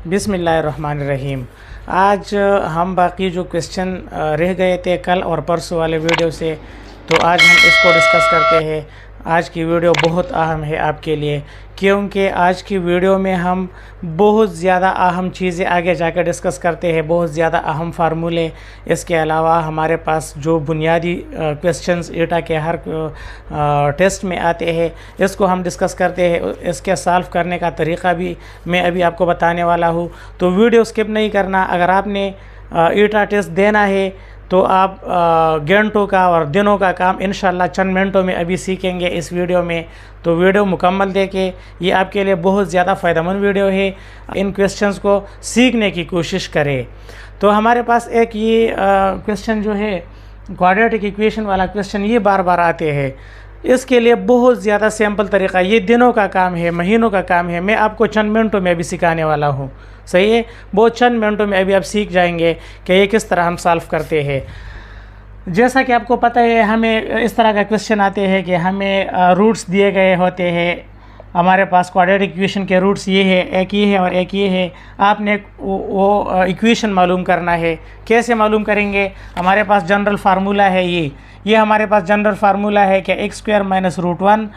बिस्मिल्लाहिर्रहमानिर्रहीम। आज हम बाकी जो क्वेश्चन रह गए थे कल और परसों वाले वीडियो से, तो आज हम इसको डिस्कस करते हैं। आज की वीडियो बहुत अहम है आपके लिए, क्योंकि आज की वीडियो में हम बहुत ज़्यादा अहम चीज़ें आगे जाकर डिस्कस करते हैं, बहुत ज़्यादा अहम फार्मूले। इसके अलावा हमारे पास जो बुनियादी क्वेश्चंस ईटा के हर टेस्ट में आते हैं, इसको हम डिस्कस करते हैं। इसके सॉल्व करने का तरीक़ा भी मैं अभी आपको बताने वाला हूँ, तो वीडियो स्किप नहीं करना। अगर आपने ईटा टेस्ट देना है तो आप घंटों का और दिनों का काम इंशाल्लाह चंद मिनटों में अभी सीखेंगे इस वीडियो में। तो वीडियो मुकम्मल देखें, ये आपके लिए बहुत ज़्यादा फ़ायदेमंद वीडियो है। इन क्वेश्चंस को सीखने की कोशिश करें। तो हमारे पास एक ये क्वेश्चन जो है क्वाड्रेटिक इक्वेशन वाला क्वेश्चन, ये बार बार आते हैं। इसके लिए बहुत ज़्यादा सिंपल तरीक़ा, ये दिनों का काम है, महीनों का काम है। मैं आपको चंद मिनटों में अभी सिखाने वाला हूँ, सही है। बहुत चंद मिनटों में अभी आप सीख जाएंगे कि ये किस तरह हम सॉल्व करते हैं। जैसा कि आपको पता है, हमें इस तरह का क्वेश्चन आते हैं कि हमें रूट्स दिए गए होते हैं। हमारे पास क्वाड्रेटिक इक्वेशन के रूट्स ये है, एक ये है और एक ये है। आपने वो इक्वेशन मालूम करना है। कैसे मालूम करेंगे? हमारे पास जनरल फार्मूला है ये हमारे पास जनरल फार्मूला है कि x square minus root one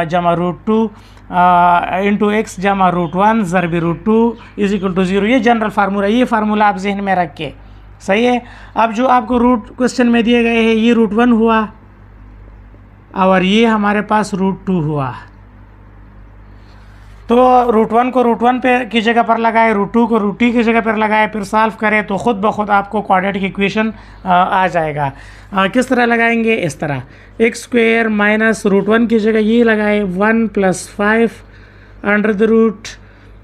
जमा रूट टू इंटू एक्स जमा रूट वन ज़रबी root two is equal to zero. ये जनरल फार्मूला, ये फार्मूला आप जहन में रख के, सही है। अब जो आपको रूट क्वेश्चन में दिए गए हैं, ये रूट वन हुआ और ये हमारे पास रूट टू हुआ। तो रूट वन को रूट वन पे की जगह पर लगाए, रूट टू को रूट टू की जगह पर लगाए, फिर सॉल्व करें तो ख़ुद ब खुद आपको क्वाड्रेटिक इक्वेशन आ जाएगा। किस तरह लगाएंगे? इस तरह, x square minus root one की जगह ये लगाए 1 + 5 अंडर द रूट,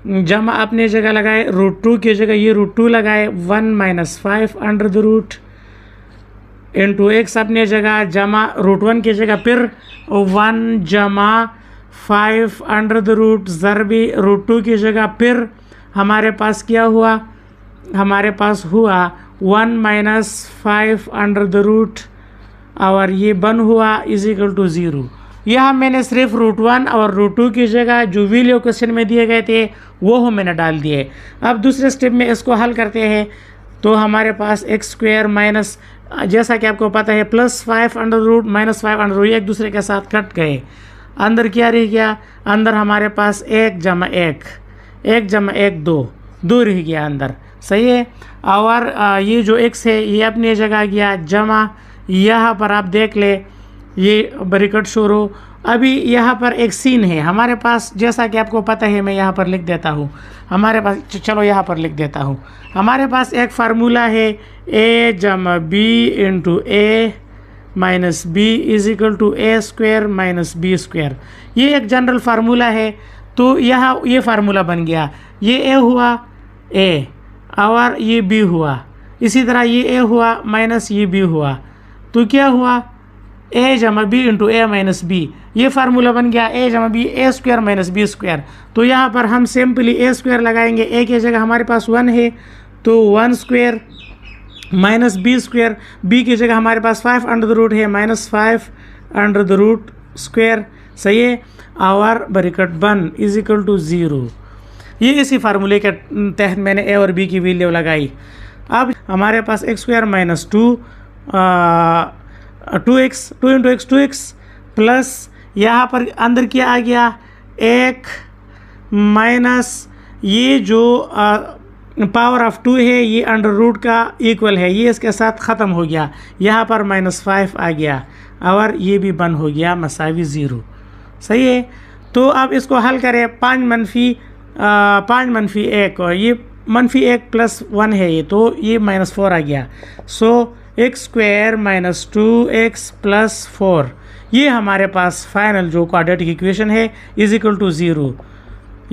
जमा अपने जगह लगाए रूट टू की जगह ये रूट टू लगाए 1 - 5 under the root into x अपने जगह, जमा रूट वन की जगह फिर 1 जमा 5 अंडर द रूट ज़रबी रूट टू की जगह फिर हमारे पास क्या हुआ? हमारे पास हुआ 1 - 5 अंडर द रूट और ये बन हुआ इज इक्वल टू ज़ीरो। यह मैंने सिर्फ रूट वन और रूट टू की जगह जो वैल्यू क्वेश्चन में दिए गए थे वो मैंने डाल दिए। अब दूसरे स्टेप में इसको हल करते हैं। तो हमारे पास एक्स स्क्वायर माइनस, जैसा कि आपको पता है, +5 under root minus 5 under root एक दूसरे के साथ कट गए। अंदर क्या रह गया? अंदर हमारे पास 1 जमा 1 2 रह गया अंदर, सही है। और ये जो x है ये अपनी जगह गया, जमा यहाँ पर आप देख ले ये ब्रैकेट शुरू। अभी यहाँ पर एक सीन है हमारे पास, जैसा कि आपको पता है, मैं यहाँ पर लिख देता हूँ। हमारे पास, चलो यहाँ पर लिख देता हूँ। हमारे पास एक फार्मूला है a जमा b into a minus b is equal to a square minus b square. ये एक जनरल फार्मूला है। तो यहाँ ये फार्मूला बन गया, ये a हुआ a और ये b हुआ, इसी तरह ये a हुआ माइनस ये b हुआ। तो क्या हुआ? a जमा b into a minus b। ये फार्मूला बन गया a जमा b a square minus b square. तो यहाँ पर हम सिंपली a स्क्वायर लगाएंगे। a की जगह हमारे पास 1 है, तो 1 square minus b square, b की जगह हमारे पास 5 अंडर द रूट है minus 5 under the root square, सही है। और ब्रैकेट बन इज इक्वल टू ज़ीरो। ये इसी फार्मूले के तहत मैंने ए और बी की वैल्यू लगाई। अब हमारे पास x square minus 2 into x plus यहाँ पर अंदर क्या आ गया? 1 माइनस ये जो पावर ऑफ 2 है, ये अंडर रूट का इक्वल है, ये इसके साथ ख़त्म हो गया। यहाँ पर -5 आ गया और ये भी बन हो गया मसावी ज़ीरो, सही है। तो अब इसको हल करें। 5 - 1 और ये -1 + 1 है, ये तो ये -4 आ गया। सो एक्स स्क्वायर माइनस 2x + 4, ये हमारे पास फाइनल जो क्वाड्रेटिक इक्वेशन है इज इक्वल टू ज़ीरो।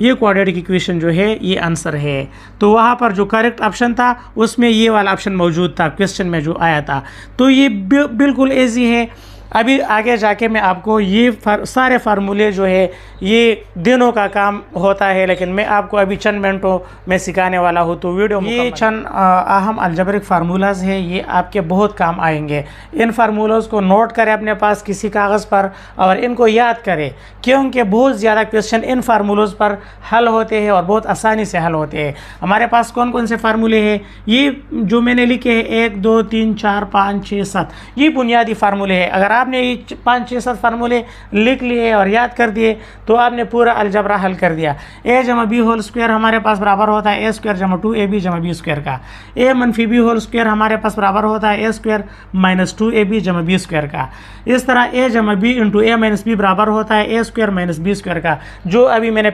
ये क्वाड्रेटिक इक्वेशन जो है ये आंसर है। तो वहाँ पर जो करेक्ट ऑप्शन था उसमें ये वाला ऑप्शन मौजूद था क्वेश्चन में जो आया था। तो ये बिल्कुल ईजी है। अभी आगे जाके मैं आपको ये सारे फार्मूले जो है ये दिनों का काम होता है, लेकिन मैं आपको अभी चंद मिनटों में सिखाने वाला हूँ। तो वीडियो ये चंद अहम अलजेब्रिक फार्मूलाज है, ये आपके बहुत काम आएंगे। इन फार्मूलाज को नोट करें अपने पास किसी कागज़ पर और इनको याद करें, क्योंकि बहुत ज़्यादा क्वेश्चन इन फार्मूलोज पर हल होते हैं और बहुत आसानी से हल होते हैं। हमारे पास कौन कौन से फार्मूले हैं, ये जो मैंने लिखे हैं 1 2 3 4 5 6 7, ये बुनियादी फार्मूले हैं। अगर आपने ये 5 6 7 फार्मूले लिख लिए और याद कर दिए तो आपने पूरा अलजबरा हल कर दिया। a जमा बी होल स्क्वायर हमारे पास बराबर होता है a स्क्वायर जमा 2ab जमा b स्क्वायर का। a मनफी b होल स्क्वायर हमारे पास बराबर होता है a स्क्वायर माइनस 2ab जमा b स्क्वायर का। इस तरह a जमा b into a minus b बराबर होता है a square minus b square का, जो अभी मैंने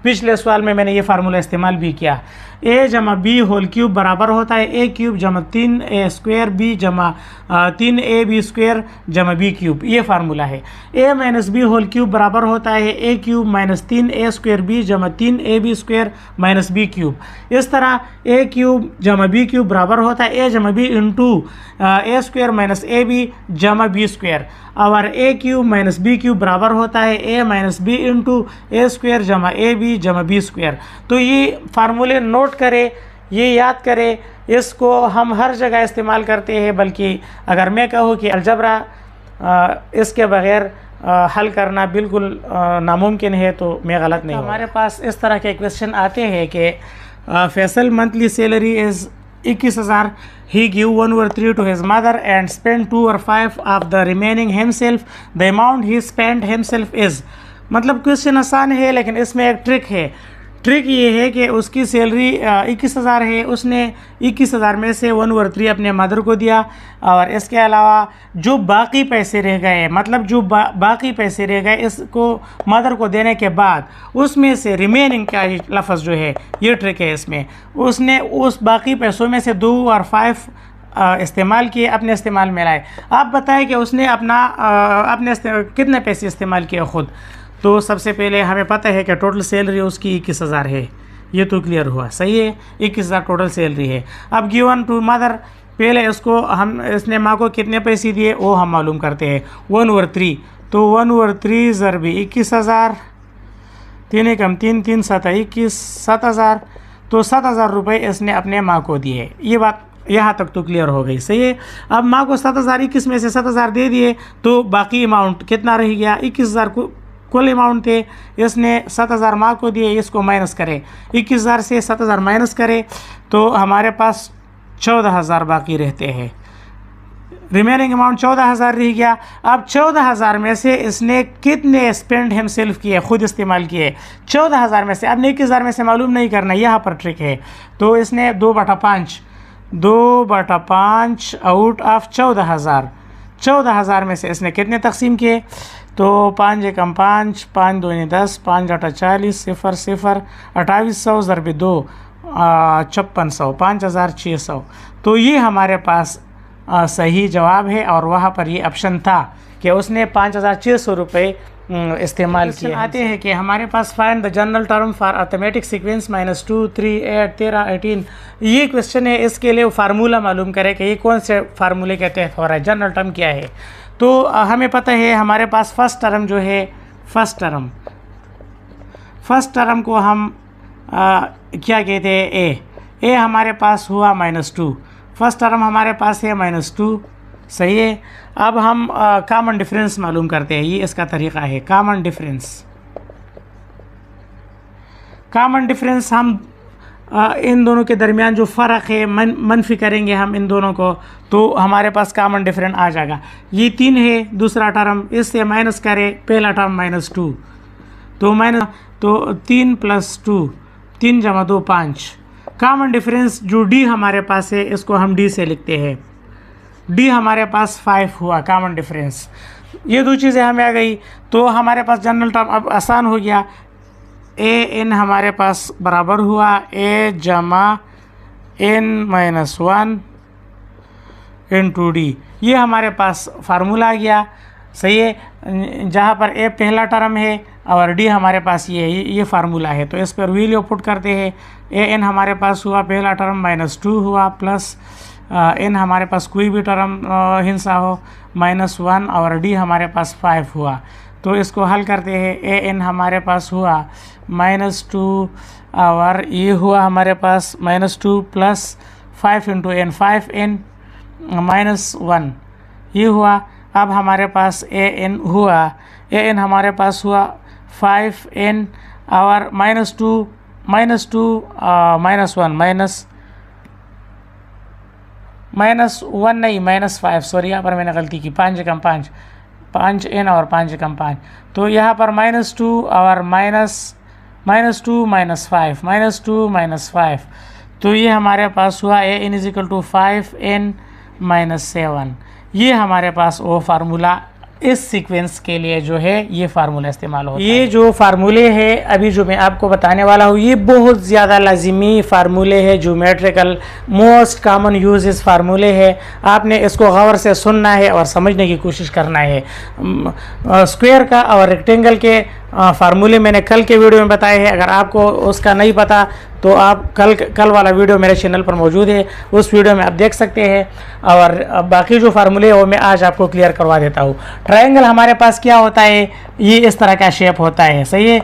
पिछले सवाल में मैंने ये फार्मूला इस्तेमाल भी किया। a जमा बी होल क्यूब बराबर होता है a क्यूब जमा 3a स्क्वायर b जमा 3ab स्क्वायर जमा b क्यूब, ये फार्मूला है। a minus b whole cube बराबर होता है a cube minus 3a square b जमा 3ab square minus b cube. इस तरह a क्यूब जमा b क्यूब बराबर होता है a जमा b into a square minus ab जमा b स्क्वायर, और a cube minus b cube बराबर होता है a minus b into a square जमा ab जमा b स्क्वायर। तो ये फार्मूले नोट करें, ये याद करें, इसको हम हर जगह इस्तेमाल करते हैं। बल्कि अगर मैं कहूँ कि अलजबरा इसके बग़ैर हल करना बिल्कुल नामुमकिन है तो मैं गलत नहीं। हमारे पास इस तरह के क्वेश्चन आते हैं कि Faisal monthly salary is 21,000, he give 1/3 to his mother and spent 2/5 of the remaining himself, the amount he spent himself is। मतलब क्वेश्चन आसान है, लेकिन इसमें एक ट्रिक है। ट्रिक ये है कि उसकी सैलरी 21,000 है, उसने 21,000 में से 1/3 अपने मदर को दिया, और इसके अलावा जो बाकी पैसे रह गए, मतलब जो बाकी पैसे रह गए इसको मदर को देने के बाद उसमें से रिमेनिंग का लफ्ज़ जो है, ये ट्रिक है इसमें। उसने उस बाकी पैसों में से 2/5 इस्तेमाल किए, अपने इस्तेमाल में लाए। आप बताएं कि उसने अपने कितने पैसे इस्तेमाल किए खुद। तो सबसे पहले हमें पता है कि टोटल सैलरी उसकी 21,000 है, ये तो क्लियर हुआ, सही है, 21,000 टोटल सैलरी है। अब गिवन टू मदर, पहले इसने माँ को कितने पैसे दिए वो हम मालूम करते हैं, 1/3। तो 1/3 ज़रबी 21,000, 3 एकम 3 3 7 21, 7,000। तो 7,000 रुपये इसने अपने माँ को दिए। ये बात यहाँ तक तो क्लियर हो गई, सही है। अब माँ को 7,000, 21 में से 7,000 दे दिए, तो बाकी अमाउंट कितना रह गया, 21,000 को कुल अमाउंट थे, इसने 7,000 माँ को दिए। इसको माइनस करें, 21,000 से 7,000 माइनस करें तो हमारे पास 14,000 बाकी रहते हैं। रिमेनिंग अमाउंट 14,000 रह गया। अब 14,000 में से इसने कितने स्पेंड हिमसेल्फ किए, खुद इस्तेमाल किए, 14,000 में से। अब 21,000 में से मालूम नहीं करना, यहाँ पर ट्रिक है। तो इसने 2/5 आउट ऑफ 14,000 में से इसने कितने तकसीम किए, तो 5 एकम 5, 5 दूनी 10, 5 आटा 40, 0 0, 2800 ज़रबे 2, 5600, 5,600। तो ये हमारे पास सही जवाब है, और वहाँ पर ये ऑप्शन था कि उसने 5,600 रुपये इस्तेमाल किए। आते हैं कि हमारे पास find the general term for arithmetic sequence -2 3 8 13 18। ये क्वेश्चन है, इसके लिए फार्मूला मालूम करें कि ये कौन से फार्मूले के तहत हो रहा है, जनरल टर्म क्या है। तो हमें पता है हमारे पास फर्स्ट टर्म जो है, फर्स्ट टर्म को हम क्या कहते हैं, ए हमारे पास हुआ -2। फर्स्ट टर्म हमारे पास है -2, सही है। अब हम कॉमन डिफरेंस मालूम करते हैं, ये इसका तरीक़ा है। कॉमन डिफरेंस हम इन दोनों के दरमियान जो फ़र्क है मनफी करेंगे हम इन दोनों को, तो हमारे पास कॉमन डिफरेंस आ जाएगा। ये 3 है दूसरा टर्म, इससे माइनस करें पहला टर्म -2, तो 3 + 2, 3 जमा 2 5। कॉमन डिफरेंस जो डी हमारे पास है, इसको हम डी से लिखते हैं। डी हमारे पास 5 हुआ कॉमन डिफरेंस। ये दो चीज़ें हमें आ गई, तो हमारे पास जनरल टर्म अब आसान हो गया। a n हमारे पास बराबर हुआ a जमा n-1 इंटू डी। ये हमारे पास फार्मूला आ गया, सही है, जहाँ पर a पहला टर्म है और d हमारे पास ये फार्मूला है। तो इस पर वैल्यू पुट करते हैं। a n हमारे पास हुआ पहला टर्म -2 हुआ, प्लस n हमारे पास कोई भी टर्म हिस्सा हो -1 और d हमारे पास 5 हुआ। तो इसको हल करते हैं। ए n हमारे पास हुआ -2 और ये हुआ हमारे पास -2 + 5 × n, 5n -1 ये हुआ। अब हमारे पास ए n हुआ, ए n हमारे पास हुआ 5n और -2 -1 नहीं -5, सॉरी यहाँ पर मैंने गलती की, 5 कम 5, 5n और 5 कम 5, तो यहाँ पर -2 और -2 -5 तो ये हमारे पास हुआ ए n = 5n - 7। ये हमारे पास वो फार्मूला इस सीक्वेंस के लिए जो है ये फार्मूला इस्तेमाल होता है। ये जो फार्मूले हैं अभी जो मैं आपको बताने वाला हूँ ये बहुत ज़्यादा लाजिमी फार्मूले है, ज्योमेट्रिकल मोस्ट कॉमन यूज इस फार्मूले है। आपने इसको गौर से सुनना है और समझने की कोशिश करना है। स्क्वायर का और रेक्टेंगल के फार्मूले मैंने कल के वीडियो में बताए हैं। अगर आपको उसका नहीं पता तो आप कल वाला वीडियो मेरे चैनल पर मौजूद है, उस वीडियो में आप देख सकते हैं। और बाकी जो फार्मूले है वो मैं आज आपको क्लियर करवा देता हूँ। ट्रायंगल हमारे पास क्या होता है, ये इस तरह का शेप होता है, सही है,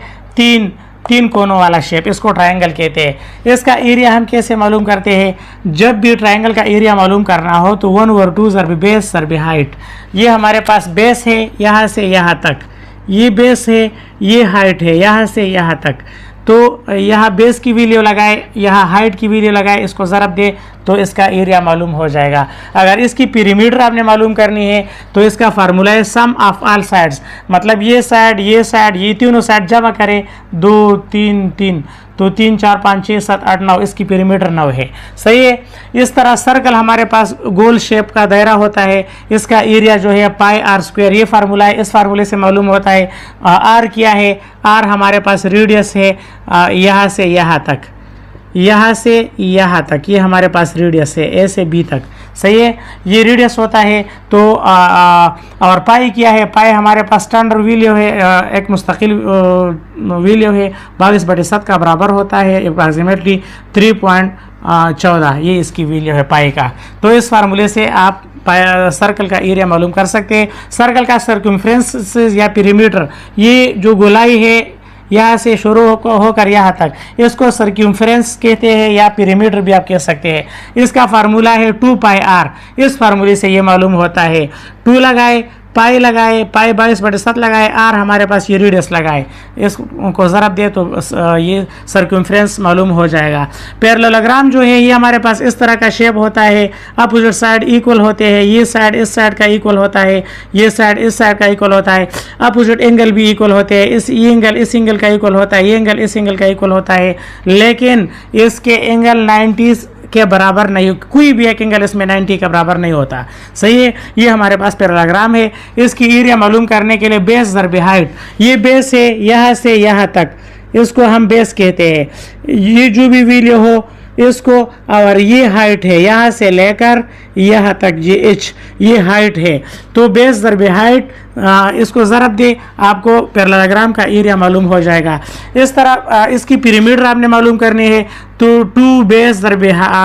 तीन कोनों वाला शेप, इसको ट्रायंगल कहते हैं। इसका एरिया हम कैसे मालूम करते हैं, जब भी ट्रायंगल का एरिया मालूम करना हो तो 1/2 ज़रब बेस ज़रब हाइट। ये हमारे पास बेस है यहाँ से यहाँ तक, ये बेस है, ये हाइट है यहाँ से यहाँ तक। तो यहाँ बेस की वैल्यू लगाए, यहाँ हाइट की वैल्यू लगाए, इसको ज़रब दे तो इसका एरिया मालूम हो जाएगा। अगर इसकी पीरीमीटर आपने मालूम करनी है तो इसका फार्मूला है सम ऑफ ऑल साइड्स, मतलब ये साइड ये तीनों साइड जमा करें, 2 3 3 तो 3 4 5 6 7 8 9, इसकी पीरीमीटर 9 है, सही है। इस तरह सर्कल हमारे पास गोल शेप का दायरा होता है, इसका एरिया जो है πr², ये फार्मूला है, इस फार्मूले से मालूम होता है। r क्या है, r हमारे पास रेडियस है, यहाँ से यहाँ तक, यहाँ से यहाँ तक ये हमारे पास रेडियस है, ए से बी तक, सही है, ये रेडियस होता है। तो और पाई क्या है, पाई हमारे पास स्टैंडर्ड वैल्यू है, एक मुस्तकिल वैल्यू है, 22/7 का बराबर होता है, अप्रॉक्सीमेटली 3.14, ये इसकी वैल्यू है पाई का। तो इस फार्मूले से आप सर्कल का एरिया मालूम कर सकते हैं। सर्कल का सर्कमफ्रेंस या पीरीमीटर, ये जो गोलाई है यहाँ से शुरू होकर यहाँ तक, इसको सर्कमफ्रेंस कहते हैं या पीरीमीटर भी आप कह सकते हैं। इसका फार्मूला है 2πr, इस फार्मूले से ये मालूम होता है। 2 लगाए, पाई लगाए, पाई 22/7 लगाए, आर हमारे पास ये रेडियस लगाए, इसको ज़रब दे तो ये सर्कमफ्रेंस मालूम हो जाएगा। पैरेललोग्राम जो है ये हमारे पास इस तरह का शेप होता है, अपोजिट साइड इक्वल होते हैं, ये साइड इस साइड का इक्वल होता है, ये साइड इस साइड का इक्वल होता है, अपोजिट एंगल भी इक्वल होते हैं, ये एंगल इस एंगल का इक्वल होता है, ये एंगल इस एंगल का इक्वल होता है, लेकिन इसके एंगल 90 के बराबर नहीं, कोई भी एक एंगल इसमें 90 के बराबर नहीं होता, सही है। ये हमारे पास पैरेललोग्राम है। इसकी एरिया मालूम करने के लिए बेस ज़रब हाइट, ये बेस है यहाँ से यहाँ तक, इसको हम बेस कहते हैं। ये जो भी वैल्यू हो इसको, और ये हाइट है यहाँ से लेकर यहाँ तक, ये h ये हाइट है, तो बेस ज़रब हाइट, इसको ज़रब दे आपको पैरेललोग्राम का एरिया मालूम हो जाएगा। इस तरह इसकी पीरीमीटर आपने मालूम करनी है तो 2 बेस ज़रब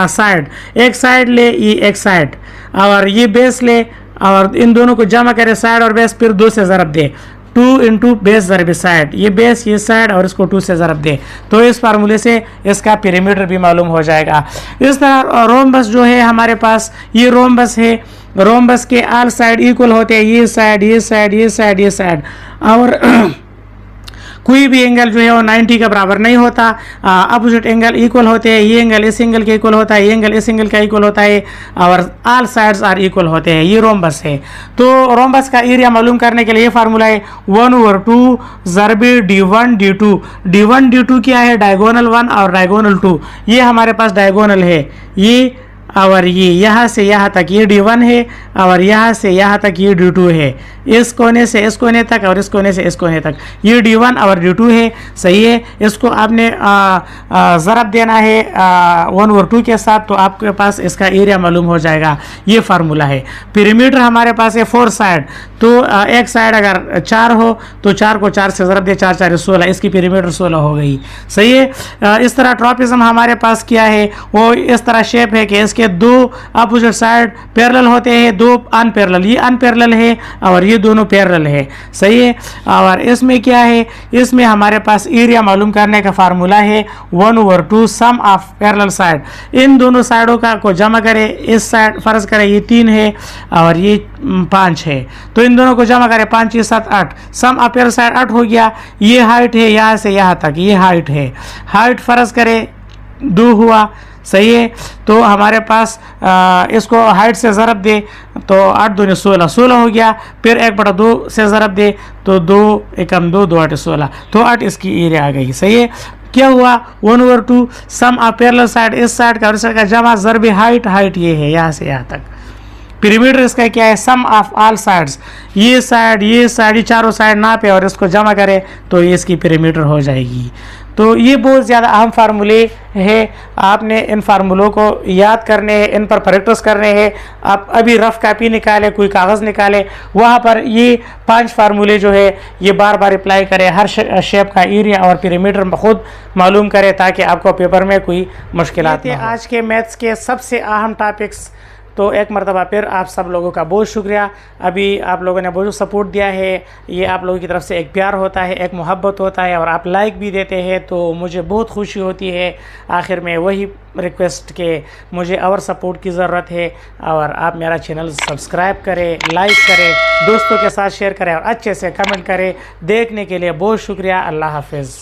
साइड, एक साइड ले, ये एक साइड, और ये बेस ले, और इन दोनों को जमा करे साइड और बेस, फिर 2 से ज़रब दे, 2 × बेस ज़रब साइड, ये बेस ये साइड और इसको 2 से ज़रब दे, तो इस फार्मूले से इसका पीरीमीटर भी मालूम हो जाएगा। इस तरह रोम्बस जो है हमारे पास, ये रोम्बस है, रोम्बस के ऑल साइड इक्वल होते हैं, ये साइड ये साइड ये साइड ये साइड, और कोई भी एंगल जो है वो 90 का बराबर नहीं होता, अपोजिट एंगल इक्वल होते हैं, ये एंगल इस एंगल के इक्वल होता है, ये एंगल इस एंगल का इक्वल होता है, और ऑल साइड्स आर इक्वल होते हैं, ये रोम्बस है। तो रोम्बस का एरिया मालूम करने के लिए ये फार्मूला है 1/2 ज़रब d1 d2। d1 d2 क्या है, डायगोनल 1 और डायगोनल 2, ये हमारे पास डायगोनल है, ये और ये यहाँ से यहाँ तक ये d1 है, और यहाँ से यहाँ तक ये d2 है, इस कोने से इस कोने तक और इस कोने से इस कोने तक ये d1 और d2 है, सही है। इसको आपने ज़रब देना है 1/2 के साथ, तो आपके पास इसका एरिया मालूम हो जाएगा। ये फार्मूला है। पीरीमीटर हमारे पास है 4 साइड, तो एक साइड अगर 4 हो तो 4 को 4 से ज़रब दे, 4 4 16, इसकी पीरीमीटर 16 हो गई, सही है। इस तरह ट्रॉपिज्म हमारे पास क्या है, वो इस तरह शेप है कि इसके के दो अपोजिट साइड पैरेलल होते हैं, दो अनपैरेलल, ये अनपैरेलल है और ये दोनों पैरेलल है, सही है। और इसमें क्या है, इसमें हमारे पास एरिया मालूम करने का फार्मूला है 1/2 सम ऑफ पैरेलल साइड। इन दोनों साइडों का को जमा करें, इस साइड फर्ज करें ये 3 है और ये 5 है, तो इन दोनों को जमा करें 5 7 8, सम ऑफ पैरेलल साइड 8 हो गया। ये हाइट है यहाँ से यहाँ तक, ये हाइट है, हाइट फर्ज करें 2 हुआ, सही है। तो हमारे पास इसको हाइट से ज़रब दे तो 8 दूनी 16, 16 हो गया। फिर 1/2 से ज़रब दे तो 2 एकम 2, 2 8 16, तो 8 इसकी एरिया आ गई, सही है। क्या हुआ 1/2 सम ऑफ पैरेलल साइड, इस साइड का और इस साइड का जमा ज़रब हाइट, हाइट ये है यहाँ से यहाँ तक। पिरामिड इसका क्या है, सम ऑफ ऑल साइड्स, ये साइड ये चारों साइड नापे और इसको जमा करें तो ये इसकी पिरामिड हो जाएगी। तो ये बहुत ज़्यादा अहम फार्मूले हैं, आपने इन फार्मूलों को याद करने हैं, इन पर प्रैक्टिस करने हैं। आप अभी रफ कापी निकालें, कोई कागज़ निकालें, वहाँ पर ये 5 फार्मूले जो है ये बार बार अप्लाई करें, हर शेप का एरिया और पिरामिड खुद मालूम करें ताकि आपको पेपर में कोई मुश्किलात ना हो। आज के मैथ्स के सबसे अहम टॉपिक्स। तो एक मरतबा फिर आप सब लोगों का बहुत शुक्रिया, अभी आप लोगों ने बहुत सपोर्ट दिया है, ये आप लोगों की तरफ से एक प्यार होता है, एक मोहब्बत होता है और आप लाइक भी देते हैं तो मुझे बहुत खुशी होती है। आखिर में वही रिक्वेस्ट के मुझे और सपोर्ट की ज़रूरत है और आप मेरा चैनल सब्सक्राइब करें, लाइक करें, दोस्तों के साथ शेयर करें और अच्छे से कमेंट करें। देखने के लिए बहुत शुक्रिया। अल्लाह हाफिज़।